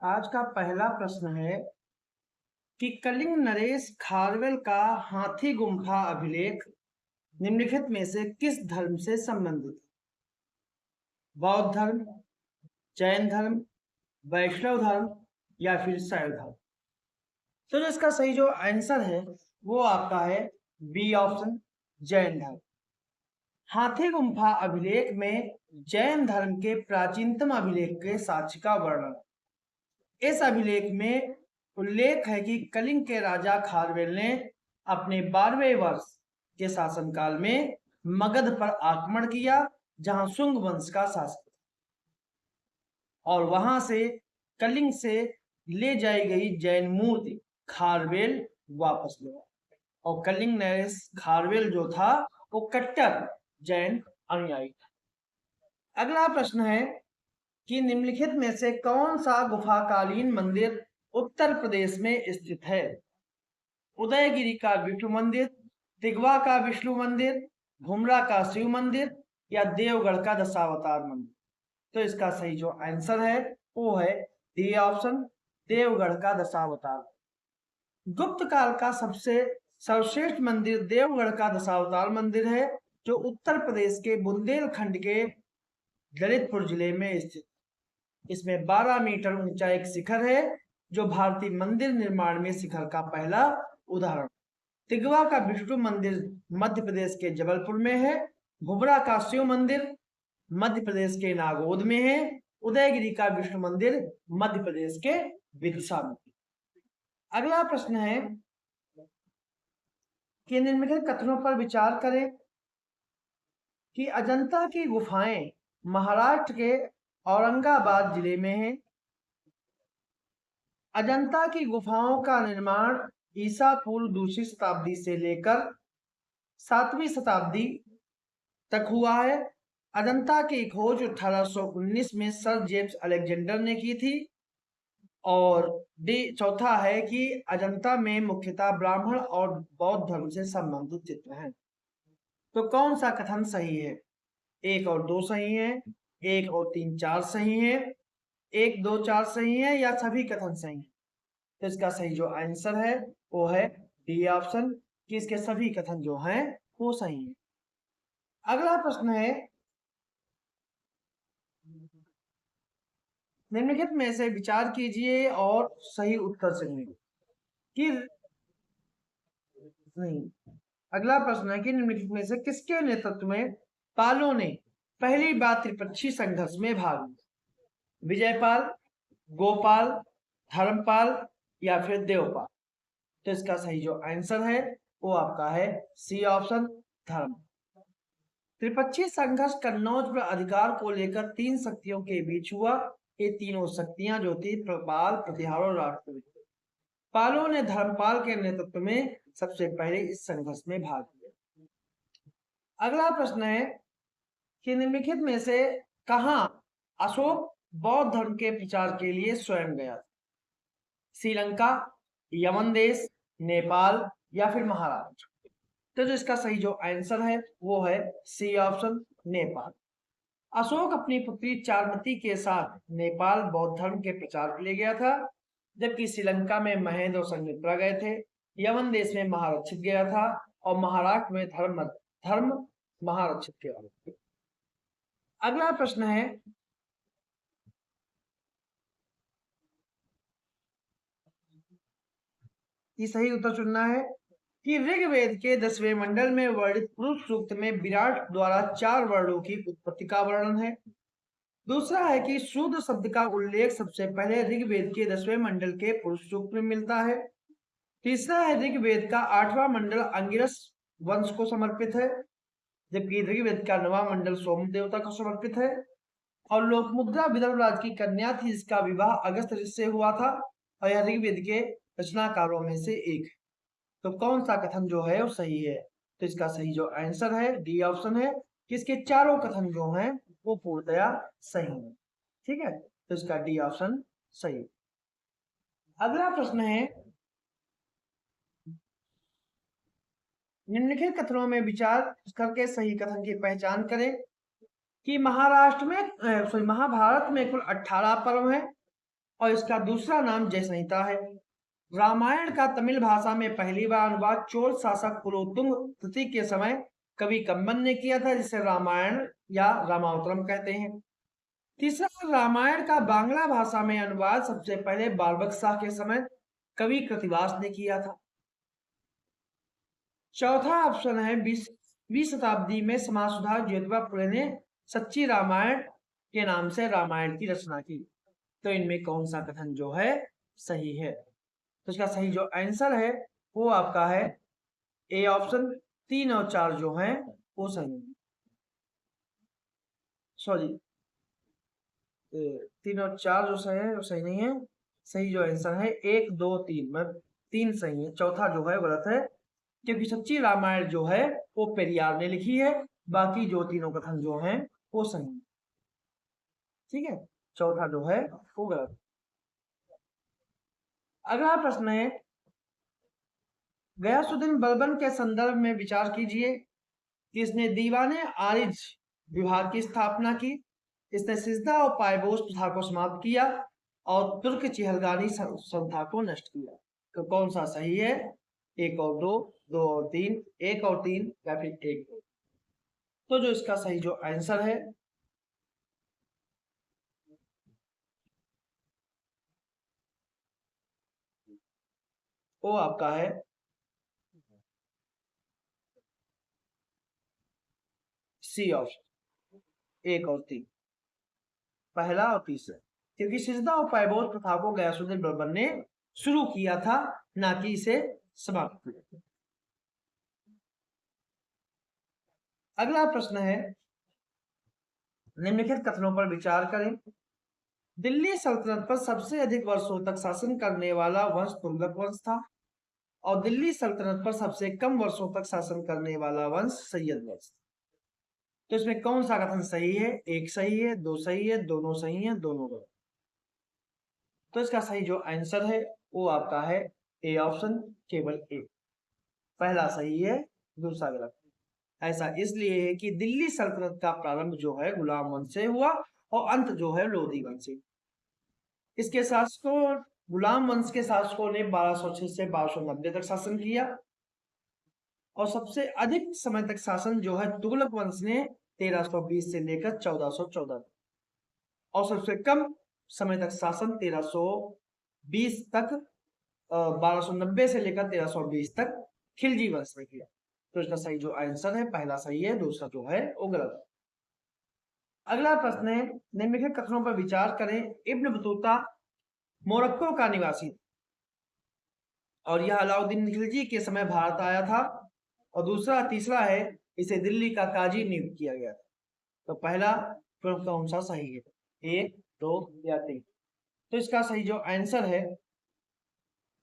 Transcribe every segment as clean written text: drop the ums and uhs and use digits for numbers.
आज का पहला प्रश्न है कि कलिंग नरेश खारवेल का हाथी गुम्फा अभिलेख निम्नलिखित में से किस धर्म से संबंधित है? बौद्ध धर्म, जैन धर्म, वैष्णव धर्म या फिर शैव धर्म? तो जो इसका सही जो आंसर है वो आपका है बी ऑप्शन, जैन धर्म। हाथी गुम्फा अभिलेख में जैन धर्म के प्राचीनतम अभिलेख के साक्ष्य का वर्णन। इस अभिलेख में उल्लेख है कि कलिंग के राजा खारवेल ने अपने 12वें वर्ष के शासनकाल में मगध पर आक्रमण किया, जहां शुंग वंश का शासन था, और वहां से कलिंग से ले जाई गई जैन मूर्ति खारवेल वापस ले आया। और कलिंग नरेश खारवेल जो था वो कट्टर जैन अनुयायी था। अगला प्रश्न है कि निम्नलिखित में से कौन सा गुफाकालीन मंदिर उत्तर प्रदेश में स्थित है? उदयगिरी का विष्णु मंदिर, तिगवा का विष्णु मंदिर, घुमरा का शिव मंदिर या देवगढ़ का दशावतार मंदिर? तो इसका सही जो आंसर है वो है डी ऑप्शन, देवगढ़ का दशावतार। गुप्त काल का सबसे सर्वश्रेष्ठ मंदिर देवगढ़ का दशावतार मंदिर है, जो उत्तर प्रदेश के बुंदेलखंड के ललितपुर जिले में स्थित। इसमें 12 मीटर ऊंचा एक शिखर है, जो भारतीय मंदिर निर्माण में शिखर का पहला उदाहरण। तिगवा का विष्णु मंदिर मध्य प्रदेश के जबलपुर में है। घुबरा का शिव मंदिर मध्य प्रदेश के नागौद में है। उदयगिरी का विष्णु मंदिर मध्य प्रदेश के विदिशा में। अगला प्रश्न है कि निम्नलिखित कथनों पर विचार करें कि अजंता की गुफाएं महाराष्ट्र के औरंगाबाद जिले में है। अजंता की गुफाओं का निर्माण ईसा पूर्व दूसरी शताब्दी से लेकर 7वीं शताब्दी तक हुआ है। अजंता की खोज 1819 में सर जेम्स अलेक्जेंडर ने की थी। और चौथा है कि अजंता में मुख्यतः ब्राह्मण और बौद्ध धर्म से संबंधित चित्र हैं। तो कौन सा कथन सही है? 1 और 2 सही है, 1 और 3 4 सही है, 1 2 4 सही है या सभी कथन सही है? तो इसका सही जो आंसर है वो है डी ऑप्शन, कि इसके सभी कथन जो हैं वो सही है। अगला प्रश्न है निम्नलिखित में से विचार कीजिए और सही उत्तर चुनिए कि नहीं। अगला प्रश्न है कि निम्नलिखित में से किसके नेतृत्व में पालों ने पहली बार त्रिपक्षीय संघर्ष में भाग लिया? विजयपाल, गोपाल, धर्मपाल या फिर देवपाल? तो इसका सही जो आंसर है वो आपका है सी ऑप्शन, धर्म। त्रिपक्षीय संघर्ष कन्नौज पर अधिकार को लेकर 3 शक्तियों के बीच हुआ। ये तीनों शक्तियां जो थी पाल, प्रतिहार और राष्ट्रकूट। पालों ने धर्मपाल के नेतृत्व में सबसे पहले इस संघर्ष में भाग लिया। अगला प्रश्न है कि निम्नलिखित में से कहां अशोक बौद्ध धर्म के प्रचार के लिए स्वयं गया? श्रीलंका, यमन देश, नेपाल या फिर महाराष्ट्र? तो जो इसका सही जो आंसर है वो है सी ऑप्शन, नेपाल। अशोक अपनी पुत्री चारमती के साथ नेपाल बौद्ध धर्म के प्रचार के लिए गया था, जबकि श्रीलंका में महेंद्र और संघमित्रा गए थे। यमन देश में महारक्षित गया था और महाराष्ट्र में धर्म महारक्षित गया। अगला प्रश्न है कि सही उत्तर चुनना है कि ऋग्वेद के 10वें मंडल में वर्णित पुरुष सूक्त में विराट द्वारा 4 वर्णों की उत्पत्ति का वर्णन है। दूसरा है कि शूद्र शब्द का उल्लेख सबसे पहले ऋग्वेद के 10वें मंडल के पुरुष सूक्त में मिलता है। तीसरा है ऋग्वेद का 8वां मंडल अंगिरस वंश को समर्पित है, जबकि ऋग्वेद का 9वां मंडल सोम देवता को समर्पित है। और लोकमुद्रा विदर्भ राज्य की कन्या थी, जिसका विवाह अगस्त ऋषि से हुआ था, और यह ऋग्वेद के रचनाकारों में से एक है। तो कौन सा कथन जो है वो सही है? तो इसका सही जो आंसर है डी ऑप्शन है, कि इसके चारों कथन जो हैं वो पूर्णतया सही है। ठीक है, तो इसका डी ऑप्शन सही। अगला प्रश्न है निम्नलिखित कथनों में विचार करके सही कथन की पहचान करें कि महाराष्ट्र में महाभारत में कुल 18 पर्व हैं। और इसका दूसरा नाम जय संहिता है। रामायण का तमिल भाषा में पहली बार अनुवाद चोल शासक कुलोत्तुंग तृतीय के समय कवि कम्बन ने किया था, जिसे रामायण या रामावतरम कहते हैं। तीसरा, रामायण का बांग्ला भाषा में अनुवाद सबसे पहले बालबक शाह के समय कवि कृतिवास ने किया था। चौथा ऑप्शन है 20वीं शताब्दी में समाज सुधारक ज्योतिबा फुले ने सच्ची रामायण के नाम से रामायण की रचना की। तो इनमें कौन सा कथन जो है सही है? तो इसका सही जो आंसर है वो आपका है ए ऑप्शन। 3 और 4 जो है वो सही है। सॉरी, 3 और 4 जो सही है वो सही नहीं है। सही जो आंसर है 1 2 3, मतलब 3 सही है, चौथा जो है गलत है, क्योंकि सच्ची रामायण जो है वो पेरियार ने लिखी है। बाकी जो तीनों कथन जो हैं वो सही है। ठीक है, चौथा जो है वो गलत। अगला प्रश्न है, गयासुद्दीन बलबन के संदर्भ में विचार कीजिए कि इसने दीवाने आरिज विभाग की स्थापना की, इसने सिजदा और पायबोस प्रथा को समाप्त किया और तुर्क चिहलगानी संस्था को नष्ट किया। तो कौन सा सही है? 1 और 2, 2 और 3, 1 और 3 या फिर 1 2? तो जो इसका सही जो आंसर है वो आपका है सी ऑप्शन, 1 और 3, पहला और तीसरा, क्योंकि सिजदा और पायबोस प्रथा को गयासुद्दीन बलबन ने शुरू किया था, ना कि इसे समाप्त किया। अगला प्रश्न है, निम्नलिखित कथनों पर विचार करें। दिल्ली सल्तनत पर सबसे अधिक वर्षों तक शासन करने वाला वंश तुगलक वंश था और दिल्ली सल्तनत पर सबसे कम वर्षों तक शासन करने वाला वंश सैयद वंश। तो इसमें कौन सा कथन सही है? 1 सही है, 2 सही है, दोनों सही है, दोनों गलत। तो इसका सही जो आंसर है वो आपका है ए ऑप्शन, केवल एक, पहला सही है, दूसरा गलत। ऐसा इसलिए है कि दिल्ली सल्तनत का प्रारंभ जो है गुलाम वंश से हुआ और अंत जो है लोधी वंश से। इसके शासकों, गुलाम वंश के शासकों ने 1206 से 1290 तक शासन किया और सबसे अधिक समय तक शासन जो है तुगलक वंश ने 1320 से लेकर 1414 और सबसे कम समय तक शासन 1320 तक 1290 से लेकर 1320 तक खिलजी वंश ने किया। तो इसका सही जो आंसर है पहला सही है, दूसरा जो है वो गलत। अगला प्रश्न है, निम्नलिखित कथनों पर विचार करें। इब्न बतूता मोरक्को का निवासी और यह अलाउद्दीन खिलजी के समय भारत आया था। और दूसरा, तीसरा है इसे दिल्ली का काजी नियुक्त किया गया था। तो पहला प्रश्न कौन सा सही है? 1 2 या 3? तो इसका सही जो आंसर है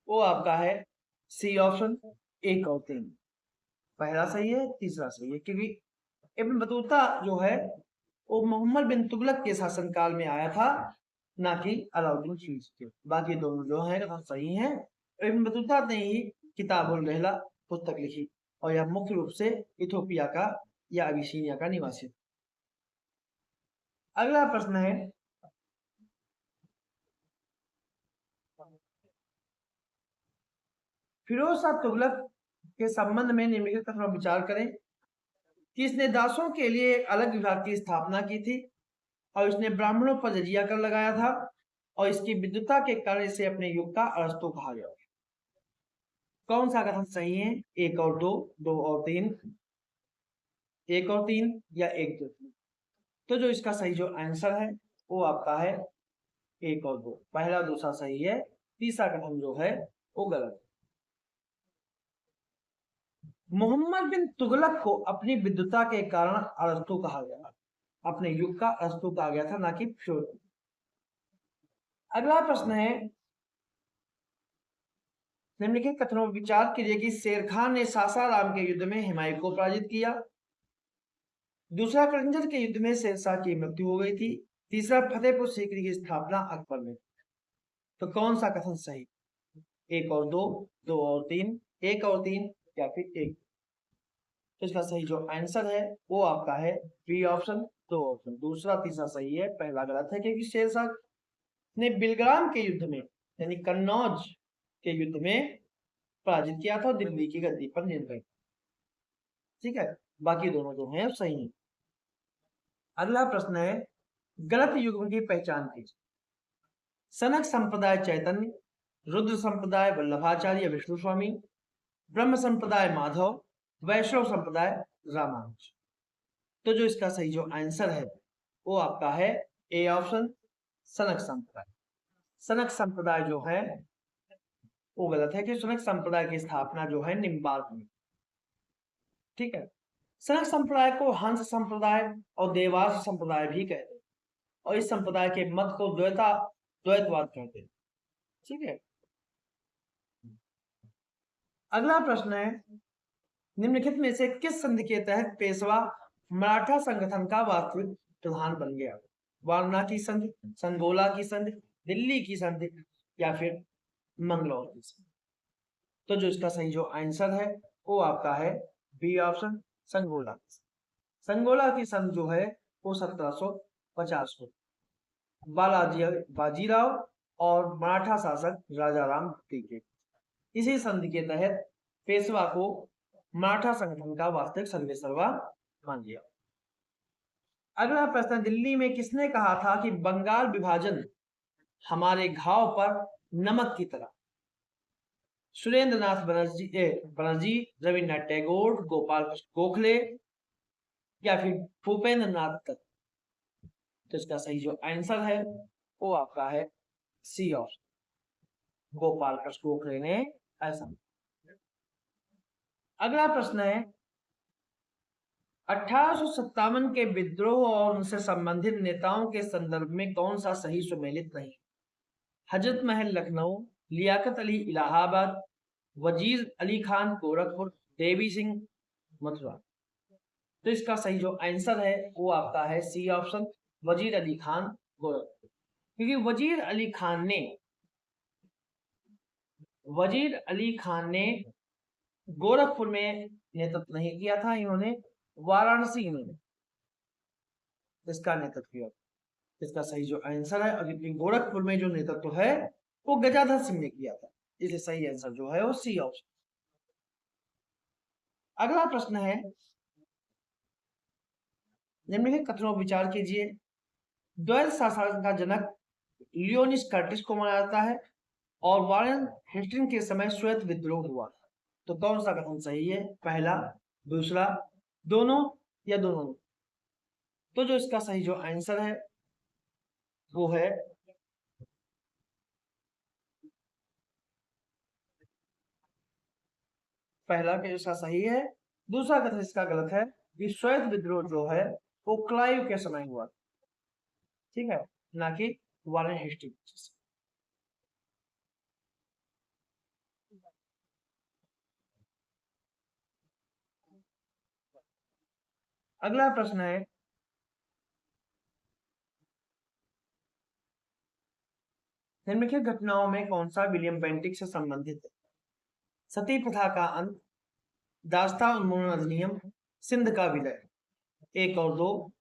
वो आपका है सी ऑप्शन, 1 और 3, पहला सही है, तीसरा सही है, क्योंकि इब्न बतूता जो है वो मोहम्मद बिन तुगलक के शासनकाल में आया था, ना कि अलाउद्दीन खिलजी के। बाकी दोनों जो है सही हैं। इब्न बतूता ने ही किताबुल रहला पुस्तक लिखी और यह मुख्य रूप से इथोपिया का या अबिसीनिया का निवासी। अगला प्रश्न है, फिरोज शाह तुगलक के संबंध में निम्नलिखित कथनों पर विचार करें कि इसने दासों के लिए एक अलग विभाग की स्थापना की थी और इसने ब्राह्मणों पर जजिया कर लगाया था और इसकी विद्वता के कारण इसे अपने युग का अरस्तु कहा गया। कौन सा कथन सही है? 1 और 2, 2 और 3, 1 और 3 या 1 2 3? तो जो इसका सही जो आंसर है वो आपका है 1 और 2, पहला दूसरा सही है, तीसरा कथन जो है वो गलत। मोहम्मद बिन तुगलक को अपनी विद्वता के कारण अरस्तु कहा गया, अपने युग का अरस्तु कहा गया था, ना कि फिरोज। अगला प्रश्न है, निम्नलिखित कथनों पर विचार कीजिए कि शेर खान ने सासाराम के युद्ध में हुमायूं को पराजित किया। दूसरा, करंजन के युद्ध में शेरशाह की मृत्यु हो गई थी। तीसरा, फतेहपुर सीकरी की स्थापना अकबर ने। तो कौन सा कथन सही? 1 और 2, 2 और 3, 1 और 3 या फिर 1? तो इसका सही जो आंसर है वो आपका है बी ऑप्शन, 2 ऑप्शन, दूसरा तीसरा सही है, पहला गलत है, क्योंकि शेरशाह ने बिलग्राम के युद्ध में यानी कन्नौज के युद्ध में पराजित किया था, दिल्ली की गद्दी पर नियंत्रण। ठीक है, बाकी दोनों जो हैं सही हैं। अगला प्रश्न है, गलत युग्म की पहचान कीजिए। सनक संप्रदाय चैतन्य, रुद्र संप्रदाय वल्लभाचार्य विष्णु स्वामी, ब्रह्म संप्रदाय माधव, वैष्णव संप्रदाय रामानुज। तो जो इसका सही जो आंसर है वो आपका है ए ऑप्शन, सनक संप्रदाय। सनक संप्रदाय जो है वो गलत है कि सनक संप्रदाय की स्थापना जो है निम्बार्क में। ठीक है, सनक संप्रदाय को हंस संप्रदाय और देवास संप्रदाय भी कहते हैं और इस संप्रदाय के मत को द्वैतवाद कहते हैं। ठीक है, अगला प्रश्न है, निम्नलिखित में से किस संधि के तहत पेशवा मराठा संगठन का वास्तविक प्रधान बन गया? वारणा की संधि, संगोला की संधि, दिल्ली की संधि या फिर मंगलौर की संधि? तो जो इसका सही जो आंसर है वो आपका है बी ऑप्शन, संगोला। संगोला की संधि जो है वो 1750 को बाजीराव और मराठा शासक राजाराम के इसी संधि के तहत पेशवा को मराठा संगठन का वास्तविक सर्वेसर्वा मान लिया। अगला प्रश्न, दिल्ली में किसने कहा था कि बंगाल विभाजन हमारे घाव पर नमक की तरह? सुरेंद्र नाथ बनर्जी, रविन्द्रनाथ टैगोर, गोपाल कृष्ण गोखले या फिर भूपेंद्र नाथ दत्त? तो इसका सही जो आंसर है वो आपका है सी ऑप्शन, गोपाल कृष्ण गोखले ने ऐसा। अगला प्रश्न है, 1857 के विद्रोह और उनसे संबंधित नेताओं के संदर्भ में कौन सा सही सुमेलित नहीं? हजरत महल लखनऊ, लियाकत अली इलाहाबाद, वजीर अली खान गोरखपुर, देवी सिंह मथुरा? तो इसका सही जो आंसर है वो आपका है सी ऑप्शन, वजीर अली खान गोरखपुर। क्योंकि वजीर अली खान ने गोरखपुर में नेतृत्व नहीं किया था, इन्होंने वाराणसी में इसका नेतृत्व किया। इसका सही जो आंसर है, गोरखपुर में जो नेतृत्व है वो गजाधर सिंह ने किया था, इसलिए सही आंसर जो है वो सी ऑप्शन। अगला प्रश्न है, निम्नलिखित कथनों पर विचार कीजिए। द्वैत शासन का जनक लियोनिस कर्टिस को माना जाता है और वारेन हेस्टिंग्स के समय श्वेत विद्रोह हुआ। तो कौन सा कथन सही है? पहला, दूसरा, दोनों या दोनों? तो जो इसका सही जो आंसर है वो है पहला के इसका सही है। दूसरा कथन इसका गलत है कि श्वेत विद्रोह जो है वो क्लाइव के समय हुआ, ठीक है, ना कि वारेन हेस्टिंग्स। अगला प्रश्न है, निम्नलिखित घटनाओं में कौन सा विलियम बेंटिक से संबंधित है? सती प्रथा का अंत, दास्ता उन्मूलन अधिनियम, सिंध का विलय, एक और दो,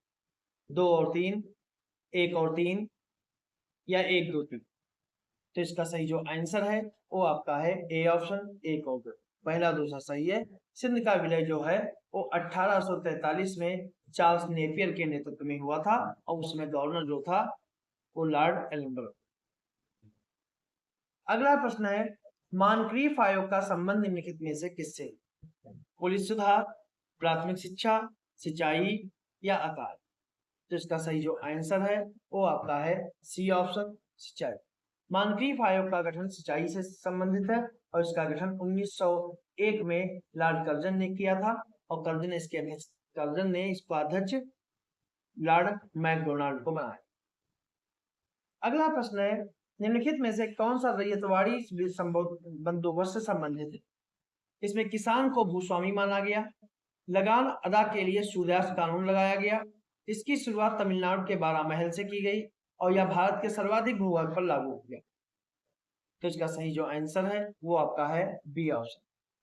दो और तीन, एक और तीन या एक दो तीन? तो इसका सही जो आंसर है वो आपका है ए ऑप्शन, एक और दो। पहला दूसरा सही है। सिंध का विलय जो है वो 1843 में चार्ल्स नेपियर के नेतृत्व में हुआ था और उसमें गवर्नर जो था वो लॉर्ड एलनबर्ग। अगला प्रश्न है, मानक्रीफ आयोग का संबंध निम्नलिखित में से किससे? पुलिस सुधार, प्राथमिक शिक्षा, सिंचाई या आकार? तो इसका सही जो आंसर है वो आपका है सी ऑप्शन, सिंचाई। मानक्रीफ आयोग का गठन सिंचाई से संबंधित है और इसका गठन 1901 में लॉर्ड कर्जन ने किया था और कर्जन ने इसका अध्यक्ष लॉर्ड मैकडोनाल्ड को बनाया। अगला प्रश्न है, निम्नलिखित में से कौन सा रैयतवाड़ी बंदोबस्त से संबंधित है? इसमें किसान को भूस्वामी माना गया, लगान अदा के लिए सूर्यास्त कानून लगाया गया, इसकी शुरुआत तमिलनाडु के बारामहल से की गई और यह भारत के सर्वाधिक भूभाग पर लागू हो गया। तो इसका सही जो आंसर है वो आपका है बी ऑप्शन,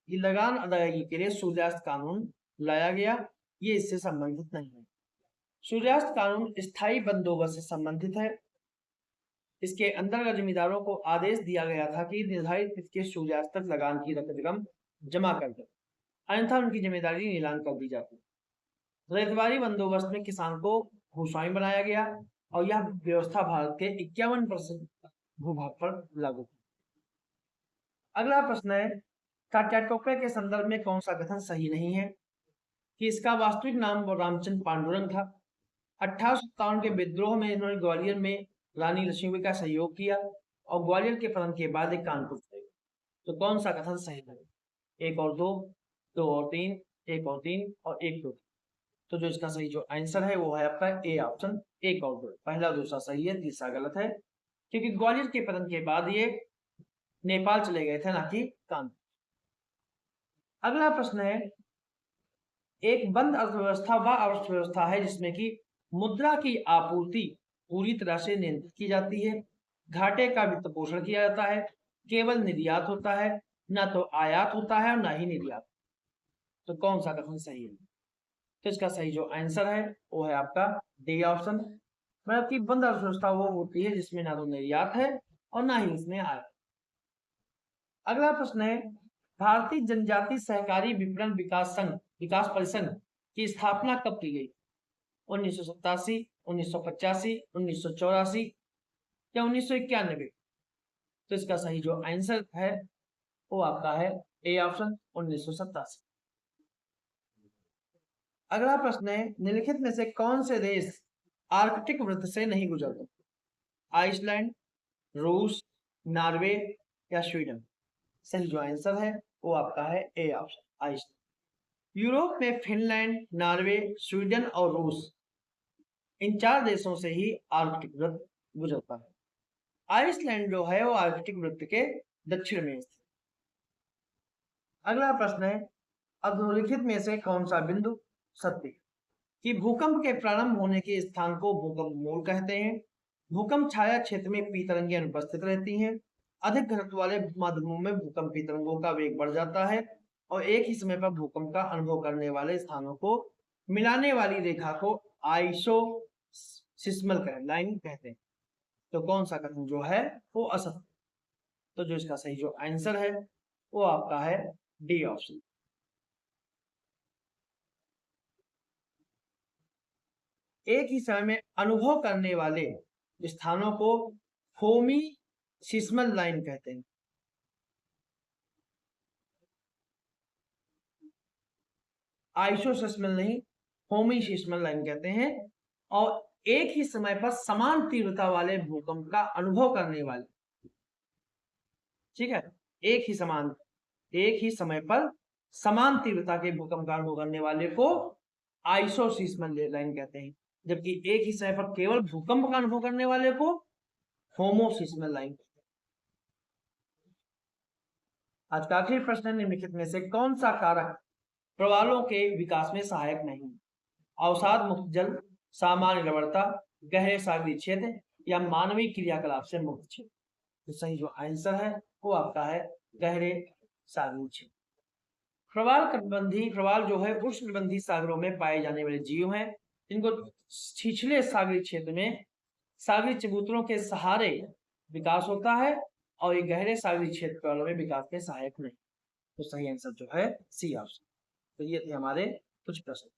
ये लगान अदायगी के लिए सूर्यास्त कानून लाया गया, ये इससे संबंधित नहीं है। सूर्यास्त कानून स्थायी बंदोबस्त से संबंधित है इसके अंतर्गत जमींदारों को आदेश दिया गया था कि निर्धारित तिथि के सूर्यास्त तक लगान की रकम जमा कर दें, अन्यथा उनकी जिम्मेदारी नीलाम कर दी जाती। रेतवारी बंदोबस्त में किसान को भूस्वामी बनाया गया और यह व्यवस्था भारत के 51% भूभाग पर लागू थी। अगला प्रश्न है, टाटा टोपे के संदर्भ में कौन सा कथन सही नहीं है? कि इसका वास्तविक नाम रामचंद्र पांडुरंग था। 1857 के विद्रोह में इन्होंने ग्वालियर में रानी लक्ष्मीबाई का सहयोग किया और ग्वालियर के पतन के बाद एक कानपुर चले गए। तो कौन सा कथन सही है? 1 और 2, 2 और 3, 1 और 3 और 1 2। तो जो इसका सही जो आंसर है वो है आपका ए ऑप्शन 1 और 2। पहला दूसरा सही है, तीसरा गलत है, क्योंकि ग्वालियर के पतन के बाद ये नेपाल चले गए थे, ना कि कानपुर। अगला प्रश्न है, एक बंद अर्थव्यवस्था वह अर्थव्यवस्था है जिसमें कि मुद्रा की आपूर्ति पूरी तरह से नियंत्रित की जाती है, घाटे का वित्त पोषण किया जाता है, केवल निर्यात होता है, ना तो आयात होता है और ना ही निर्यात। तो कौन सा कथन सही है? तो इसका सही जो आंसर है वो है आपका डी ऑप्शन, मतलब कि बंद अर्थव्यवस्था वो होती है जिसमें ना तो निर्यात है और ना ही इसमें आयात। अगला प्रश्न है, भारतीय जनजाति सहकारी विपणन विकास परिसंघ की स्थापना कब की गई? 1987, 1985, 1984 या 1991? तो इसका सही जो आंसर है वो आपका है ए ऑप्शन 1987। अगला प्रश्न है, निम्नलिखित में से कौन से देश आर्कटिक वृत्त से नहीं गुजरते? आइसलैंड, रूस, नॉर्वे या स्वीडन? सही जो आंसर है वो आपका है ए ऑप्शन आइसलैंड। यूरोप में फिनलैंड, नॉर्वे, स्वीडन और रूस, इन 4 देशों से ही आर्कटिक वृत्त गुजरता है। आइसलैंड जो है वो आर्कटिक वृत्त के दक्षिण में स्थित। अगला प्रश्न है, अधोलिखित में से कौन सा बिंदु सत्य? कि भूकंप के प्रारंभ होने के स्थान को भूकंप मूल कहते हैं, भूकंप छाया क्षेत्र में पी तरंगें अनुपस्थित रहती हैं, अधिक घनत्व वाले माध्यमों में भूकंपी तरंगों का वेग बढ़ जाता है और एक ही समय पर भूकंप का अनुभव करने वाले स्थानों को मिलाने वाली रेखा को आइसोसिस्मल लाइन कहते हैं। तो कौन सा कथन जो है वो असत्य? तो जो इसका सही जो आंसर है वो आपका है डी ऑप्शन। एक ही समय में अनुभव करने वाले स्थानों को होमिसिस्मल लाइन कहते हैं। आइसोसिस्मल नहीं, होमिसिस्मल लाइन कहते हैं। और एक ही समय पर समान तीव्रता वाले भूकंप का अनुभव करने वाले, ठीक है, एक ही समय पर समान तीव्रता के भूकंप का अनुभव करने वाले को आइसोसिस्मल लाइन कहते हैं, जबकि एक ही समय पर केवल भूकंप का अनुभव करने वाले को होमोसिस्मल लाइन। आज का आखिरी प्रश्न, निम्नलिखित में से कौन सा कारक प्रवालों के विकास में सहायक नहीं? अवसाद मुक्त जल, सामान्य लवणता, गहरे सागरीय क्षेत्र या मानवीय क्रियाकलाप से मुक्त क्षेत्र? तो सही जो आंसर है वो आपका है गहरे सागरीय क्षेत्र। प्रवाल जो है उष्णकटिबंधीय सागरों में पाए जाने वाले जीव हैं, इनको छिछले सागरीय क्षेत्र में सागरीय चबूतरों के सहारे विकास होता है और ये गहरे सागरीय क्षेत्र में विकास में सहायक नहीं। तो सही आंसर जो है सी ऑप्शन। तो ये थे हमारे कुछ प्रश्न।